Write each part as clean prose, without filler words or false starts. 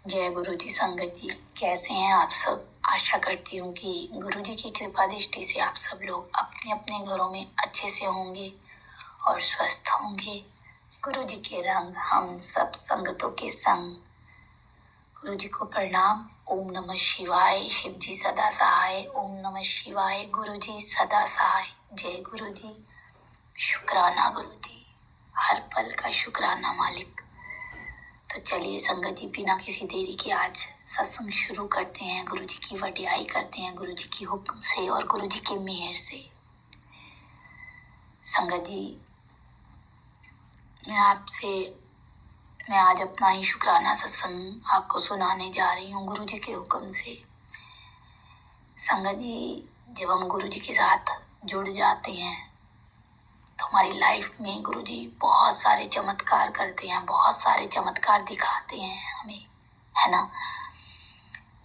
जय गुरु जी। संगत जी, कैसे हैं आप सब। आशा करती हूँ कि गुरु जी की कृपा दृष्टि से आप सब लोग अपने अपने घरों में अच्छे से होंगे और स्वस्थ होंगे। गुरु जी के रंग हम सब संगतों के संग। गुरु जी को प्रणाम। ओम नमः शिवाय। शिव जी सदा सहाय। ओम नमः शिवाय। गुरु जी सदा सहाय। जय गुरु जी। शुक्राना गुरु जी, हर पल का शुक्राना मालिक। तो चलिए संगत जी, बिना किसी देरी के आज सत्संग शुरू करते हैं। गुरु जी की वडियाई करते हैं, गुरु जी की हुक्म से और गुरु जी के मेहर से। संगत जी, मैं आज अपना ही शुक्राना सत्संग आपको सुनाने जा रही हूँ गुरु जी के हुक्म से। संगत जी, जब हम गुरु जी के साथ जुड़ जाते हैं तो हमारी लाइफ में गुरु जी बहुत सारे चमत्कार करते हैं, बहुत सारे चमत्कार दिखाते हैं हमें, है ना।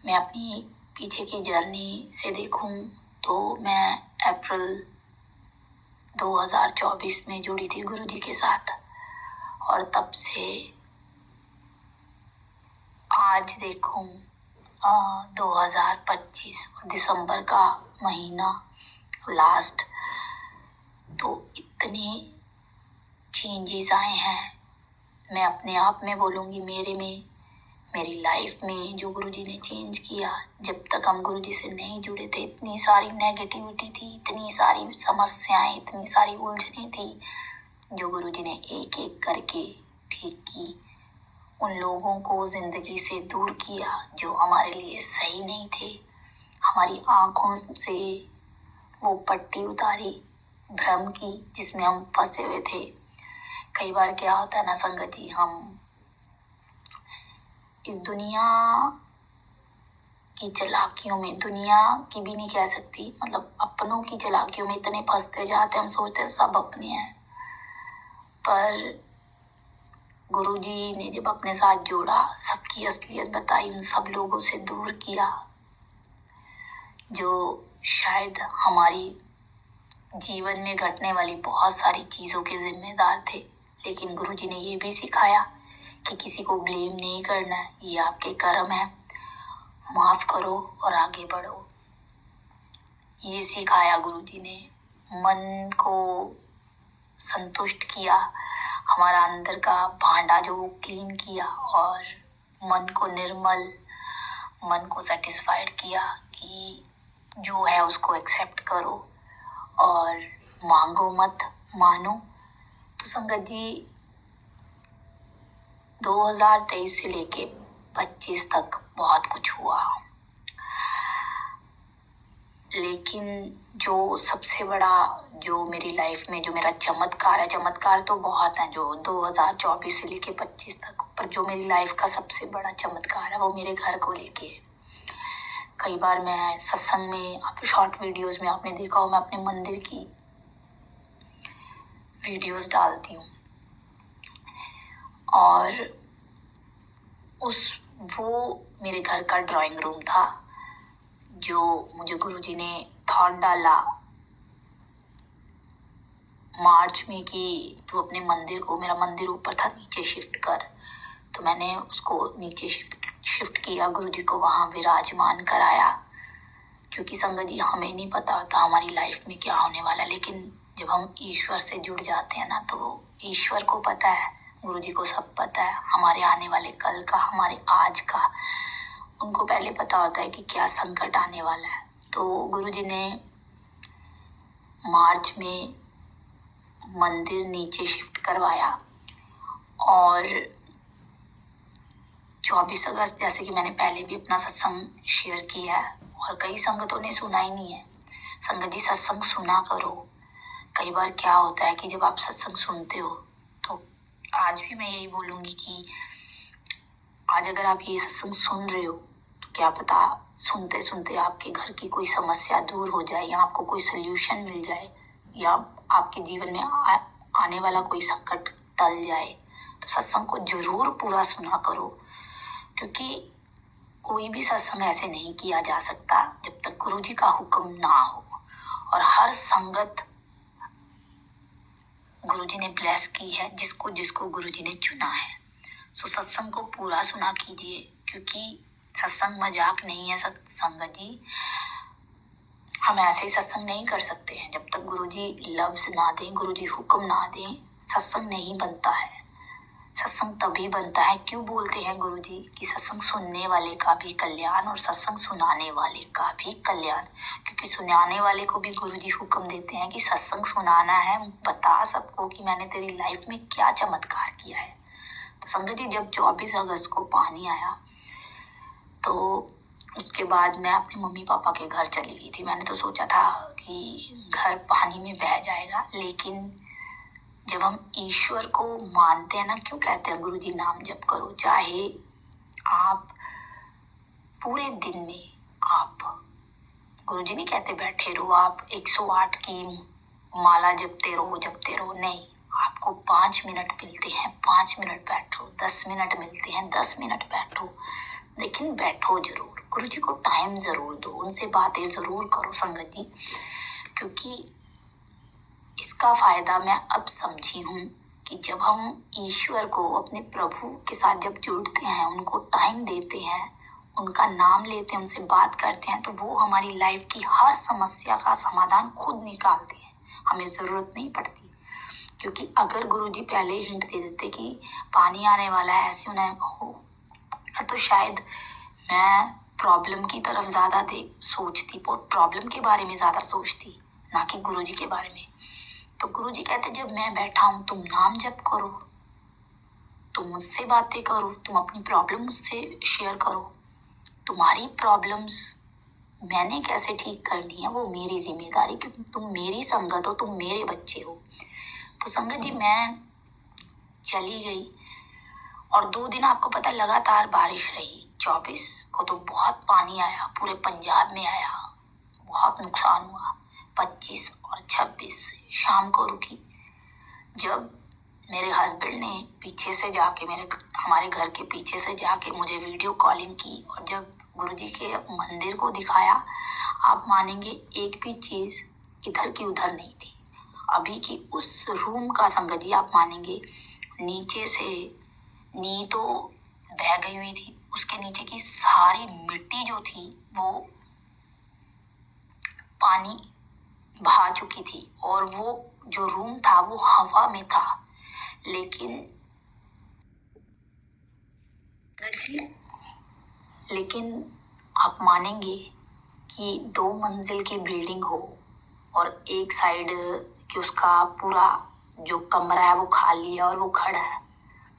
मैं अपनी पीछे की जर्नी से देखूं तो मैं अप्रैल 2024 में जुड़ी थी गुरु जी के साथ, और तब से आज देखूं 2025 दिसंबर का महीना लास्ट, तो इतने चेंजेस आए हैं। मैं अपने आप में बोलूँगी, मेरी लाइफ में जो गुरुजी ने चेंज किया। जब तक हम गुरुजी से नहीं जुड़े थे, इतनी सारी नेगेटिविटी थी, इतनी सारी समस्याएं, इतनी सारी उलझनें थी, जो गुरुजी ने एक एक करके ठीक की। उन लोगों को जिंदगी से दूर किया जो हमारे लिए सही नहीं थे। हमारी आंखों से वो पट्टी उतारी भ्रम की जिसमें हम फंसे हुए थे। कई बार क्या होता है ना संगत जी, हम इस दुनिया की चालाकियों में, दुनिया की भी नहीं कह सकती, मतलब अपनों की चालाकियों में इतने फंसते जाते हैं, हम सोचते हैं सब अपने हैं। पर गुरुजी ने जब अपने साथ जोड़ा, सबकी असलियत बताई, उन सब लोगों से दूर किया जो शायद हमारी जीवन में घटने वाली बहुत सारी चीज़ों के जिम्मेदार थे। लेकिन गुरुजी ने ये भी सिखाया कि किसी को ब्लेम नहीं करना है, ये आपके कर्म है, माफ करो और आगे बढ़ो। ये सिखाया गुरुजी ने। मन को संतुष्ट किया, हमारा अंदर का भांडा जो क्लीन किया, और मन को निर्मल, मन को सेटिस्फाइड किया कि जो है उसको एक्सेप्ट करो और मांगो मत, मानो। तो संगत जी, 2023 से लेके 25 तक बहुत कुछ हुआ, लेकिन जो सबसे बड़ा, जो मेरी लाइफ में जो मेरा चमत्कार है, चमत्कार तो बहुत है जो 2024 से लेके 25 तक, पर जो मेरी लाइफ का सबसे बड़ा चमत्कार है वो मेरे घर को लेके है। कई बार मैं सत्संग में, आप शॉर्ट वीडियोस में आपने देखा हो, मैं अपने मंदिर की वीडियोस डालती हूँ, और वो मेरे घर का ड्राइंग रूम था जो मुझे गुरुजी ने थॉट डाला मार्च में कि तू अपने मंदिर को, मेरा मंदिर ऊपर था, नीचे शिफ्ट कर। तो मैंने उसको नीचे शिफ्ट किया, गुरुजी को वहाँ विराजमान कराया। क्योंकि संगत जी, हमें नहीं पता होता हमारी लाइफ में क्या होने वाला है, लेकिन जब हम ईश्वर से जुड़ जाते हैं ना, तो ईश्वर को पता है, गुरुजी को सब पता है, हमारे आने वाले कल का, हमारे आज का। उनको पहले पता होता है कि क्या संकट आने वाला है। तो गुरुजी ने मार्च में मंदिर नीचे शिफ्ट करवाया, और 24 अगस्त, जैसे कि मैंने पहले भी अपना सत्संग शेयर किया है और कई संगतों ने सुना ही नहीं है। संगत जी, सत्संग सुना करो। कई बार क्या होता है कि जब आप सत्संग सुनते हो, तो आज भी मैं यही बोलूँगी कि आज अगर आप ये सत्संग सुन रहे हो तो क्या पता सुनते सुनते आपके घर की कोई समस्या दूर हो जाए, या आपको कोई सोल्यूशन मिल जाए, या आपके जीवन में आने वाला कोई संकट टल जाए। तो सत्संग को जरूर पूरा सुना करो, क्योंकि कोई भी सत्संग ऐसे नहीं किया जा सकता जब तक गुरुजी का हुक्म ना हो। और हर संगत गुरुजी ने ब्लेस की है जिसको जिसको गुरुजी ने चुना है। सो सत्संग को पूरा सुना कीजिए, क्योंकि सत्संग मजाक नहीं है संगत जी। हम ऐसे ही सत्संग नहीं कर सकते हैं जब तक गुरुजी लफ्ज ना दें, गुरुजी हुक्म ना दें, सत्संग नहीं बनता है। सत्संग तभी बनता है, क्यों बोलते हैं गुरुजी कि सत्संग सुनने वाले का भी कल्याण और सत्संग सुनाने वाले का भी कल्याण। क्योंकि सुनाने वाले को भी गुरुजी हुक्म देते हैं कि सत्संग सुनाना है, बता सबको कि मैंने तेरी लाइफ में क्या चमत्कार किया है। तो संगत जी, जब 24 अगस्त को पानी आया तो उसके बाद मैं अपने मम्मी पापा के घर चली गई थी। मैंने तो सोचा था कि घर पानी में बह जाएगा, लेकिन जब हम ईश्वर को मानते हैं ना, क्यों कहते हैं गुरुजी नाम जप करो, चाहे आप पूरे दिन में आप, गुरुजी नहीं कहते बैठे रहो आप 108 की माला जपते रहो, नहीं। आपको 5 मिनट मिलते हैं, 5 मिनट बैठो, 10 मिनट मिलते हैं, 10 मिनट बैठो, लेकिन बैठो जरूर। गुरुजी को टाइम जरूर दो, उनसे बातें जरूर करो संगत जी। क्योंकि इसका फायदा मैं अब समझी हूँ कि जब हम ईश्वर को, अपने प्रभु के साथ जब जुड़ते हैं, उनको टाइम देते हैं, उनका नाम लेते हैं, उनसे बात करते हैं, तो वो हमारी लाइफ की हर समस्या का समाधान खुद निकालते हैं, हमें ज़रूरत नहीं पड़ती। क्योंकि अगर गुरुजी पहले ही हिंट दे देते कि पानी आने वाला है, ऐसे होना हो, तो शायद मैं प्रॉब्लम की तरफ ज़्यादा सोचती, प्रॉब्लम के बारे में ज़्यादा सोचती, ना कि गुरुजी के बारे में। तो गुरुजी कहते जब मैं बैठा हूं, तुम नाम जप करो, तुम मुझसे बातें करो, तुम अपनी प्रॉब्लम मुझसे शेयर करो। तुम्हारी प्रॉब्लम्स मैंने कैसे ठीक करनी है वो मेरी जिम्मेदारी, क्योंकि तुम मेरी संगत हो, तुम मेरे बच्चे हो। तो संगत जी, मैं चली गई और 2 दिन आपको पता लगातार बारिश रही। 24 को तो बहुत पानी आया, पूरे पंजाब में आया, बहुत नुकसान हुआ। 25 और 26 शाम को रुकी। जब मेरे हस्बैंड ने पीछे से जाके, हमारे घर के पीछे से जाके मुझे वीडियो कॉलिंग की और जब गुरुजी के मंदिर को दिखाया, आप मानेंगे एक भी चीज इधर की उधर नहीं थी। अभी की उस रूम का संगत जी, आप मानेंगे नीचे से नी तो बह गई हुई थी, उसके नीचे की सारी मिट्टी जो थी वो पानी बहा चुकी थी, और वो जो रूम था वो हवा में था। लेकिन आप मानेंगे कि 2 मंजिल की बिल्डिंग हो और एक साइड कि उसका पूरा जो कमरा है वो खाली है और वो खड़ा है,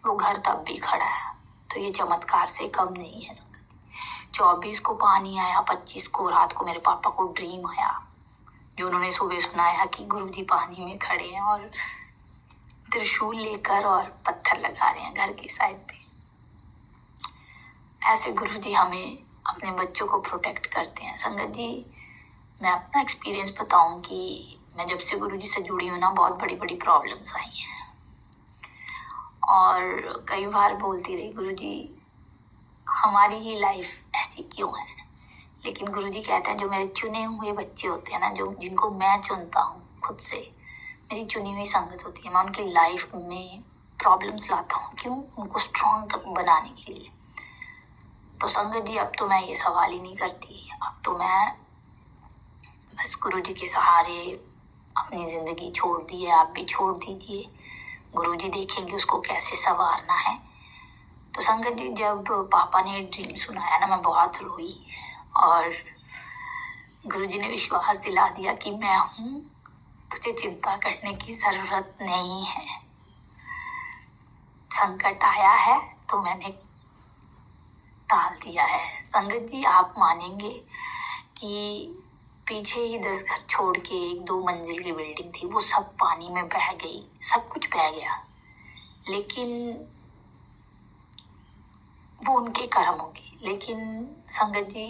वो घर तब भी खड़ा है, तो ये चमत्कार से कम नहीं है संगत। 24 को पानी आया, 25 को रात को मेरे पापा को ड्रीम आया, जो उन्होंने सुबह सुनाया कि गुरुजी पानी में खड़े हैं और त्रिशूल लेकर और पत्थर लगा रहे हैं घर की साइड पे। ऐसे गुरुजी हमें, अपने बच्चों को प्रोटेक्ट करते हैं। संगत जी, मैं अपना एक्सपीरियंस बताऊं कि मैं जब से गुरुजी से जुड़ी हूँ ना, बहुत बड़ी बड़ी प्रॉब्लम्स आई हैं और कई बार बोलती रही, गुरुजी हमारी ही लाइफ ऐसी क्यों है। लेकिन गुरुजी कहते हैं जो मेरे चुने हुए बच्चे होते हैं ना, जो जिनको मैं चुनता हूँ खुद से, मेरी चुनी हुई संगत होती है, मैं उनकी लाइफ में प्रॉब्लम्स लाता हूँ, क्यों, उनको स्ट्रॉन्ग बनाने के लिए। तो संगत जी, अब तो मैं ये सवाल ही नहीं करती, अब तो मैं बस गुरुजी के सहारे अपनी जिंदगी छोड़ दी है। आप भी छोड़ दीजिए, गुरुजी देखेंगे उसको कैसे संवारना है। तो संगत जी, जब पापा ने ड्रीम सुनाया ना, मैं बहुत रोई और गुरुजी ने विश्वास दिला दिया कि मैं हूँ, तुझे चिंता करने की जरूरत नहीं है। संकट आया है तो मैंने टाल दिया है। संगत जी, आप मानेंगे कि पीछे ही 10 घर छोड़ के एक 2 मंजिल की बिल्डिंग थी, वो सब पानी में बह गई, सब कुछ बह गया। लेकिन वो उनके कर्म होंगे। लेकिन संगत जी,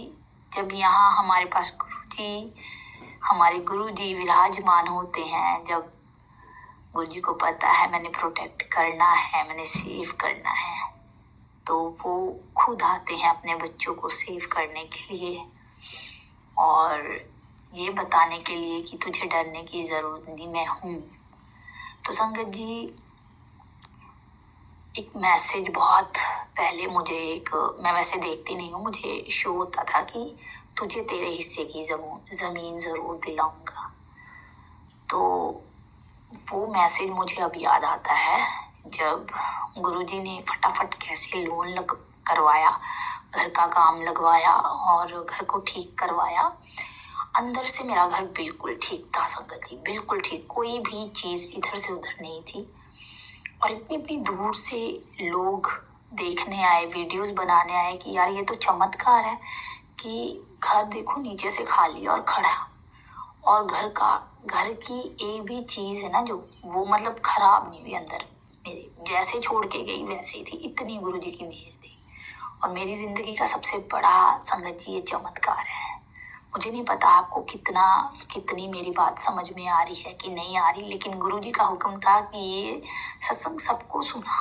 जब यहाँ हमारे पास हमारे गुरुजी विराजमान होते हैं, जब गुरुजी को पता है मैंने प्रोटेक्ट करना है, मैंने सेव करना है, तो वो खुद आते हैं अपने बच्चों को सेव करने के लिए और ये बताने के लिए कि तुझे डरने की जरूरत नहीं, मैं हूँ। तो संगत जी, एक मैसेज बहुत पहले मुझे मैं वैसे देखती नहीं हूँ, मुझे शो होता था कि तुझे तेरे हिस्से की ज़मीन ज़रूर दिलाऊंगा। तो वो मैसेज मुझे अब याद आता है जब गुरुजी ने फटाफट कैसे लोन करवाया, घर का काम लगवाया और घर को ठीक करवाया। अंदर से मेरा घर बिल्कुल ठीक था संगत जी, बिल्कुल ठीक, कोई भी चीज़ इधर से उधर नहीं थी। और इतनी इतनी दूर से लोग देखने आए, वीडियोस बनाने आए कि यार ये तो चमत्कार है कि घर देखो नीचे से खाली और खड़ा, और घर की एक भी चीज़ है ना जो वो मतलब खराब नहीं हुई। अंदर मेरे जैसे छोड़ के गई वैसे ही थी, इतनी गुरुजी की मेहर थी। और मेरी जिंदगी का सबसे बड़ा संगत जी ये चमत्कार है। मुझे नहीं पता आपको कितनी मेरी बात समझ में आ रही है कि नहीं आ रही, लेकिन गुरुजी का हुक्म था कि ये सत्संग सबको सुना।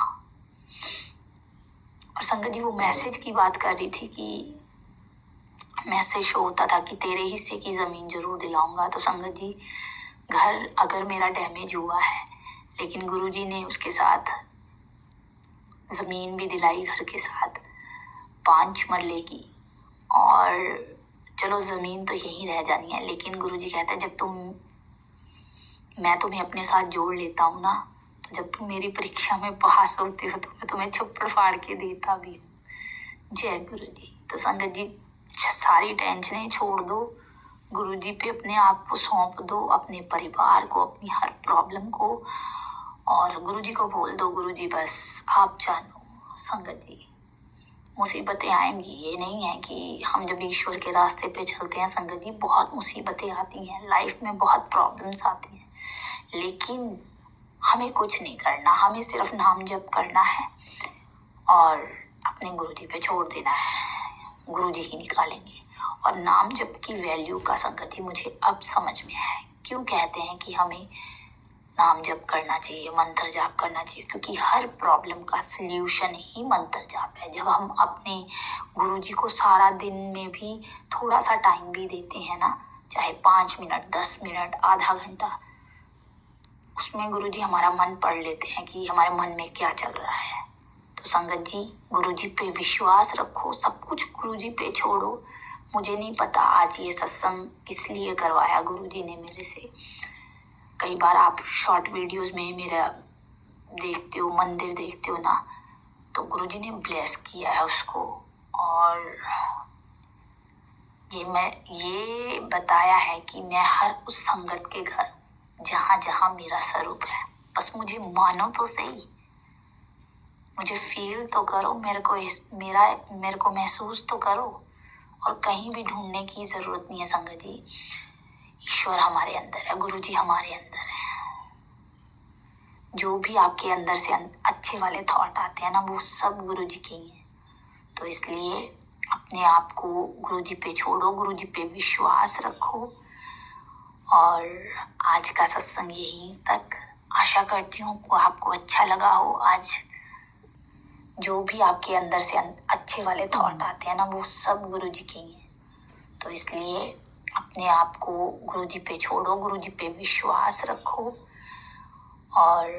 और संगत जी वो मैसेज की बात कर रही थी कि मैसेज होता था कि तेरे हिस्से की ज़मीन जरूर दिलाऊंगा। तो संगत जी घर अगर मेरा डैमेज हुआ है, लेकिन गुरुजी ने उसके साथ ज़मीन भी दिलाई, घर के साथ 5 मरले की। और चलो ज़मीन तो यहीं रह जानी है, लेकिन गुरुजी कहता है जब मैं तुम्हें अपने साथ जोड़ लेता हूँ ना, तो जब तुम मेरी परीक्षा में पास होते हो तो मैं तुम्हें छप्पड़ फाड़ के देता भी हूँ। जय गुरुजी। तो संगत जी सारी टेंशनें छोड़ दो, गुरुजी पे अपने आप को सौंप दो, अपने परिवार को, अपनी हर प्रॉब्लम को, और गुरुजी को बोल दो गुरुजी बस आप जानो। संगत जी मुसीबतें आएंगी, ये नहीं है कि हम जब ईश्वर के रास्ते पे चलते हैं संगत जी बहुत मुसीबतें आती हैं, लाइफ में बहुत प्रॉब्लम्स आती हैं, लेकिन हमें कुछ नहीं करना, हमें सिर्फ नाम जप करना है और अपने गुरुजी पे छोड़ देना है, गुरुजी ही निकालेंगे। और नाम जप की वैल्यू का संगत जी मुझे अब समझ में आया, क्यों कहते हैं कि हमें नाम जप करना चाहिए, मंत्र जाप करना चाहिए, क्योंकि हर प्रॉब्लम का सल्यूशन ही मंत्र जाप है। जब हम अपने गुरुजी को सारा दिन में भी थोड़ा सा टाइम भी देते हैं ना, चाहे 5 मिनट, 10 मिनट, आधा घंटा, उसमें गुरुजी हमारा मन पढ़ लेते हैं कि हमारे मन में क्या चल रहा है। तो संगत जी गुरुजी पे विश्वास रखो, सब कुछ गुरुजी पे छोड़ो। मुझे नहीं पता आज ये सत्संग किस लिए करवाया गुरुजी ने मेरे से। कई बार आप शॉर्ट वीडियोस में मेरा देखते हो, मंदिर देखते हो ना, तो गुरुजी ने ब्लेस किया है उसको, और ये बताया है कि मैं हर उस संगत के घर हूँ जहाँ जहाँ मेरा स्वरूप है। बस मुझे मानो तो सही, मुझे फील तो करो, मेरे को महसूस तो करो। और कहीं भी ढूंढने की जरूरत नहीं है संगत जी, ईश्वर हमारे अंदर है, गुरुजी हमारे अंदर है। जो भी आपके अंदर से अच्छे वाले थॉट आते हैं ना, वो सब गुरुजी के ही हैं। तो इसलिए अपने आप को गुरुजी पे छोड़ो, गुरुजी पे विश्वास रखो। और आज का सत्संग यहीं तक, आशा करती हूँ को आपको अच्छा लगा हो। आज जो भी आपके अंदर से अच्छे वाले थॉट आते हैं ना, वो सब गुरुजी के ही हैं। तो इसलिए अपने आप को गुरुजी पे छोड़ो, गुरुजी पे विश्वास रखो। और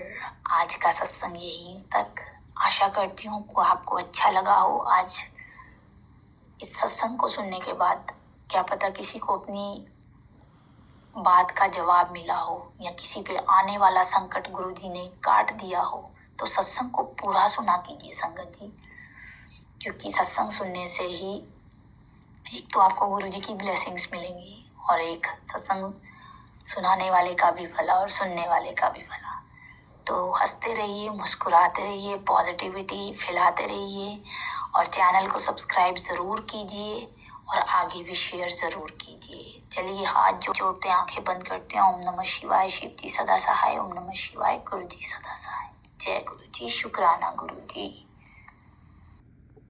आज का सत्संग यहीं तक, आशा करती हूँ को आपको अच्छा लगा हो। आज इस सत्संग को सुनने के बाद क्या पता किसी को अपनी बात का जवाब मिला हो, या किसी पे आने वाला संकट गुरुजी ने काट दिया हो। तो सत्संग को पूरा सुना कीजिए संगत जी, क्योंकि सत्संग सुनने से ही एक तो आपको गुरुजी की ब्लेसिंग्स मिलेंगी, और एक सत्संग सुनाने वाले का भी भला और सुनने वाले का भी भला। तो हंसते रहिए, मुस्कुराते रहिए, पॉजिटिविटी फैलाते रहिए, और चैनल को सब्सक्राइब ज़रूर कीजिए और आगे भी शेयर ज़रूर कीजिए। चलिए हाथ जोड़ते हैं, आंखें बंद करते हैं। ओम नमः शिवाय, शिव जी सदा सहाय। ओम नमः शिवाय, गुरु जी सदा सहाय। जय गुरु जी, शुक्राना गुरु जी।